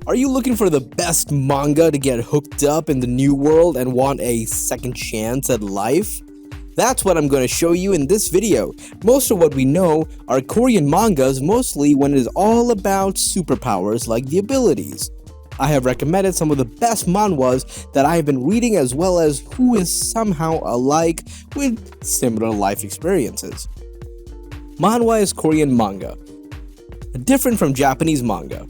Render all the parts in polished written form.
Are you looking for the best manga to get hooked up in the new world and want a second chance at life? That's what I'm going to show you in this video. Most of what we know are Korean mangas, mostly when it is all about superpowers like the abilities. I have recommended some of the best manhwas that I have been reading, as well as who is somehow alike with similar life experiences. Manhwa is Korean manga, different from Japanese manga.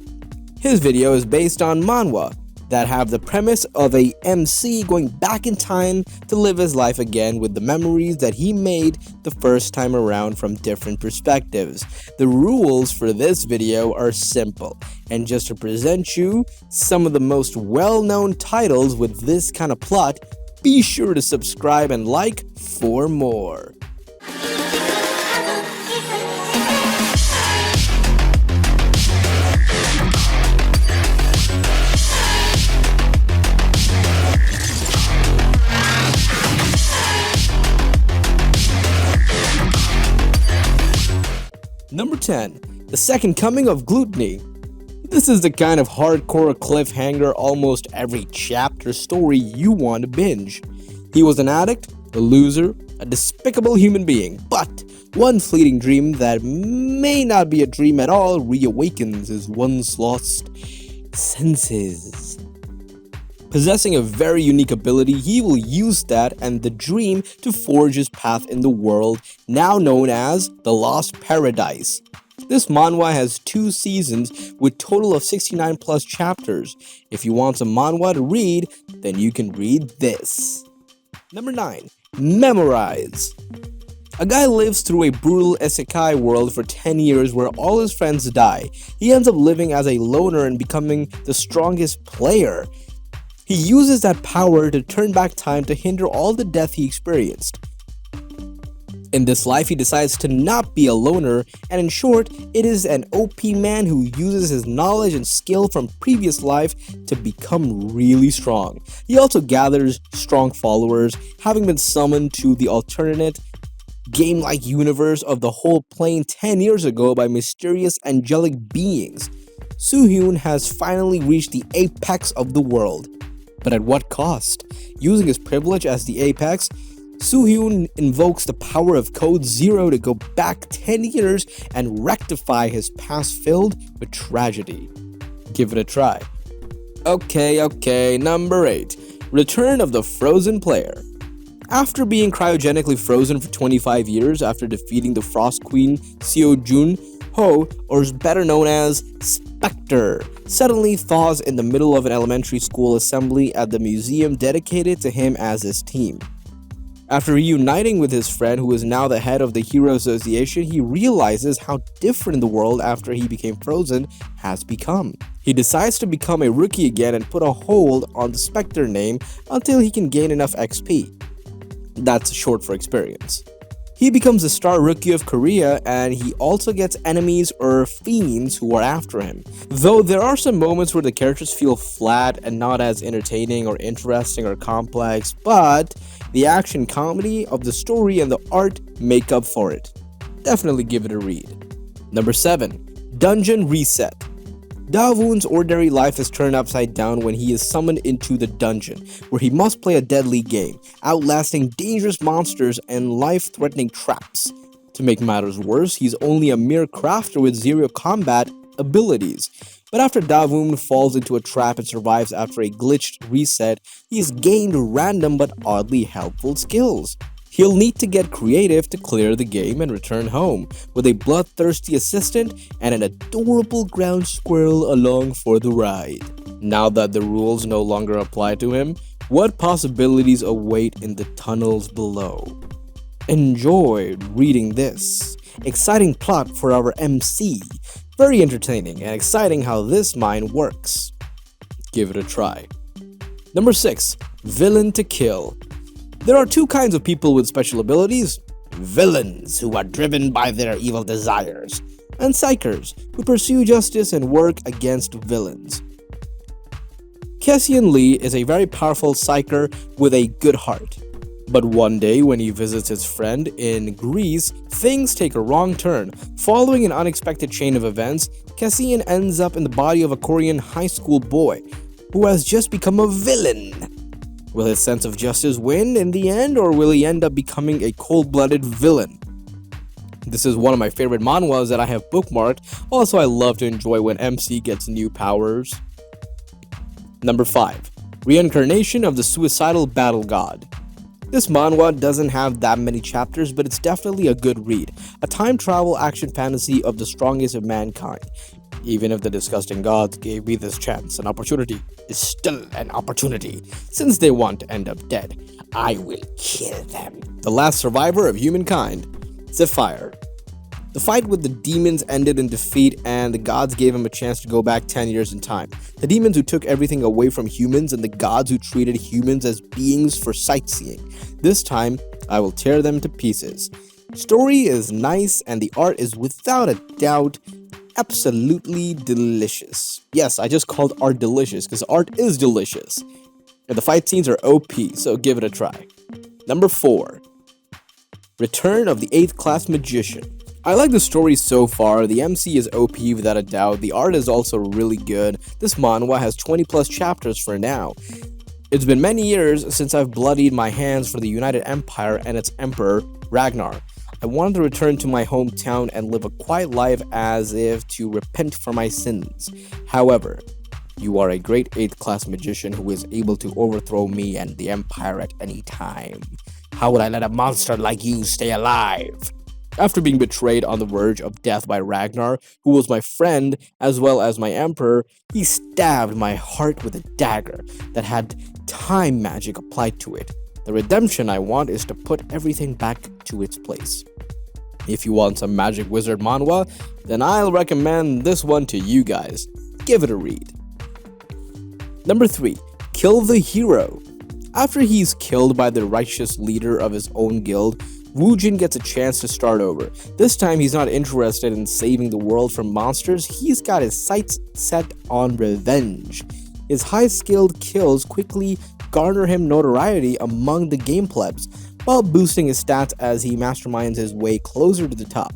His video is based on manhwa that have the premise of a MC going back in time to live his life again with the memories that he made the first time around from different perspectives. The rules for this video are simple, and just to present you some of the most well-known titles with this kind of plot, be sure to subscribe and like for more. Number 10. The Second Coming of Gluttony. This is the kind of hardcore cliffhanger almost every chapter story you want to binge. He was an addict, a loser, a despicable human being, but one fleeting dream that may not be a dream at all reawakens his once lost senses. Possessing a very unique ability, he will use that and the dream to forge his path in the world now known as the Lost Paradise. This manhwa has 2 seasons with total of 69 plus chapters. If you want some manhwa to read, then you can read this. Number 9. Memorize. A guy lives through a brutal isekai world for 10 years where all his friends die. He ends up living as a loner and becoming the strongest player. He uses that power to turn back time to hinder all the death he experienced. In this life, he decides to not be a loner, and in short, it is an OP man who uses his knowledge and skill from previous life to become really strong. He also gathers strong followers, having been summoned to the alternate game-like universe of the whole plane 10 years ago by mysterious angelic beings. Soo-hyun has finally reached the apex of the world. But at what cost? Using his privilege as the apex, Soo-hyun invokes the power of Code Zero to go back 10 years and rectify his past filled with tragedy. Give it a try. Okay, number 8. Return of the Frozen Player. After being cryogenically frozen for 25 years after defeating the Frost Queen Seo-jun Ho, or better known as Spectre, suddenly thaws in the middle of an elementary school assembly at the museum dedicated to him as his team. After reuniting with his friend, who is now the head of the Hero Association, he realizes how different the world after he became frozen has become. He decides to become a rookie again and put a hold on the Spectre name until he can gain enough XP. That's short for experience. He becomes the star rookie of Korea, and he also gets enemies or fiends who are after him. Though there are some moments where the characters feel flat and not as entertaining or interesting or complex, but the action comedy of the story and the art make up for it. Definitely give it a read. Number 7. Dungeon Reset. Da-woon's ordinary life is turned upside down when he is summoned into the dungeon, where he must play a deadly game, outlasting dangerous monsters and life-threatening traps. To make matters worse, he's only a mere crafter with zero combat abilities. But after Da-woon falls into a trap and survives after a glitched reset, he's gained random but oddly helpful skills. He'll need to get creative to clear the game and return home, with a bloodthirsty assistant and an adorable ground squirrel along for the ride. Now that the rules no longer apply to him, what possibilities await in the tunnels below? Enjoy reading this. Exciting plot for our MC. Very entertaining and exciting how this mind works. Give it a try. Number 6. Villain to Kill. There are 2 kinds of people with special abilities: villains, who are driven by their evil desires, and psychers, who pursue justice and work against villains. Cassian Lee is a very powerful psyker with a good heart. But one day, when he visits his friend in Greece, things take a wrong turn. Following an unexpected chain of events, Cassian ends up in the body of a Korean high school boy who has just become a villain. Will his sense of justice win in the end, or will he end up becoming a cold-blooded villain? This is one of my favorite manhwas that I have bookmarked. Also, I love to enjoy when MC gets new powers. Number 5. Reincarnation of the Suicidal Battle God. This manhwa doesn't have that many chapters, but it's definitely a good read. A time travel action fantasy of the strongest of mankind. Even if the disgusting gods gave me this chance, an opportunity is still an opportunity. Since they want to end up dead, I will kill them. The last survivor of humankind, Zephyr. The fight with the demons ended in defeat, and the gods gave him a chance to go back 10 years in time. The demons who took everything away from humans, and the gods who treated humans as beings for sightseeing. This time, I will tear them to pieces. Story is nice, and the art is without a doubt absolutely delicious. Yes, I just called art delicious because art is delicious. And the fight scenes are OP, so give it a try. Number 4. Return of the 8th Class Magician. I like the story so far. The MC is OP without a doubt. The art is also really good. This manhwa has 20 plus chapters for now. It's been many years since I've bloodied my hands for the United Empire and its emperor, Ragnar. I wanted to return to my hometown and live a quiet life as if to repent for my sins. However, you are a great 8th class magician who is able to overthrow me and the Empire at any time. How would I let a monster like you stay alive? After being betrayed on the verge of death by Ragnar, who was my friend as well as my emperor, he stabbed my heart with a dagger that had time magic applied to it. The redemption I want is to put everything back to its place. If you want some magic wizard manhwa, then I'll recommend this one to you guys. Give it a read. Number 3. Kill the Hero. After he's killed by the righteous leader of his own guild, Woojin gets a chance to start over. This time he's not interested in saving the world from monsters, he's got his sights set on revenge. His high-skilled kills quickly garner him notoriety among the game plebs, while boosting his stats as he masterminds his way closer to the top.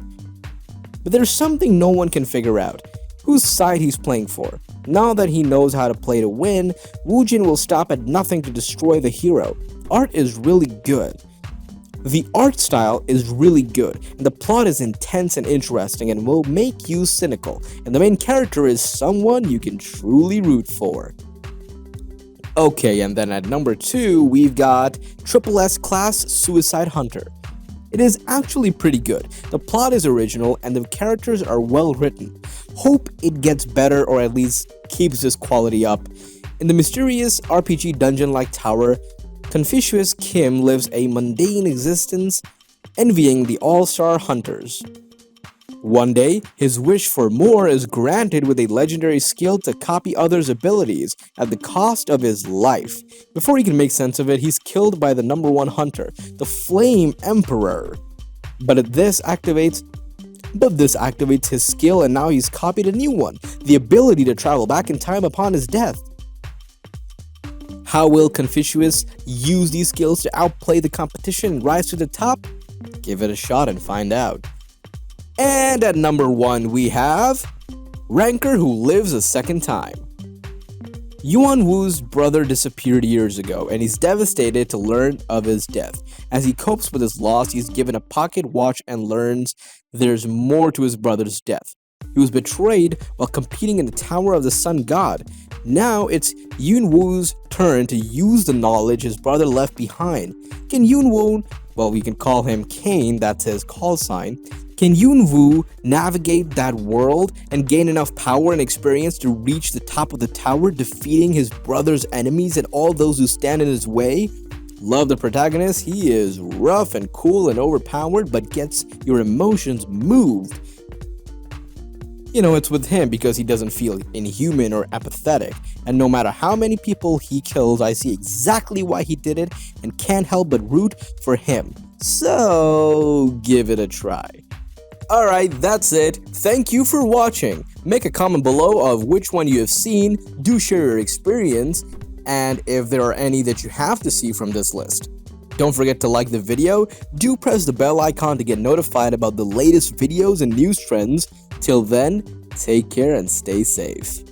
But there's something no one can figure out: whose side he's playing for. Now that he knows how to play to win, Woojin will stop at nothing to destroy the hero. Art is really good. The art style is really good, and the plot is intense and interesting and will make you cynical, and the main character is someone you can truly root for. Okay, and then at number 2, we've got Triple S Class Suicide Hunter. It is actually pretty good. The plot is original and the characters are well written. Hope it gets better or at least keeps this quality up. In the mysterious RPG dungeon-like tower, Confucius Kim lives a mundane existence, envying the all-star hunters. One day, his wish for more is granted with a legendary skill to copy others' abilities at the cost of his life. Before he can make sense of it, he's killed by the number 1 hunter, the Flame Emperor. But this activates his skill, and now he's copied a new one, the ability to travel back in time upon his death. How will Confucius use these skills to outplay the competition and rise to the top? Give it a shot and find out. And at number 1, we have Ranker Who Lives a Second Time. Yuan Wu's brother disappeared years ago, and he's devastated to learn of his death. As he copes with his loss, he's given a pocket watch and learns there's more to his brother's death. He was betrayed while competing in the Tower of the Sun God. Now it's Yuan Wu's turn to use the knowledge his brother left behind. Can Yuan Wu, well, we can call him Kane, that's his call sign. Can Yuan Wu navigate that world and gain enough power and experience to reach the top of the tower, defeating his brother's enemies and all those who stand in his way? Love the protagonist. He is rough and cool and overpowered, but gets your emotions moved. You know, it's with him because he doesn't feel inhuman or apathetic, and no matter how many people he kills, I see exactly why he did it and can't help but root for him. So, give it a try. Alright, that's it. Thank you for watching. Make a comment below of which one you have seen, do share your experience, and if there are any that you have to see from this list. Don't forget to like the video, do press the bell icon to get notified about the latest videos and news trends. Till then, Take care and stay safe.